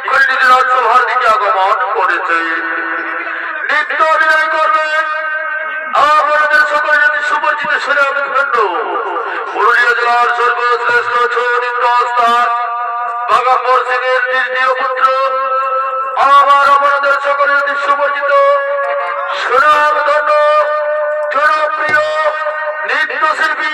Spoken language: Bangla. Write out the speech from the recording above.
পণ্ডিত রাজ্যভার দিকে আগমন করেছে। নৃত্য অভিনয় করবেন আমাদের সকল জাতি সুপরিচিত সুনামধন্য পুরুলিয়া জেলার সর্বশ্রেষ্ঠ নৃত্য স্থান বাগাম্বর সিং এর দ্বিতীয় পুত্র আমাদের সকল জাতি সুপরিচিত সুনামধন্য জনপ্রিয় নৃত্যশিল্পী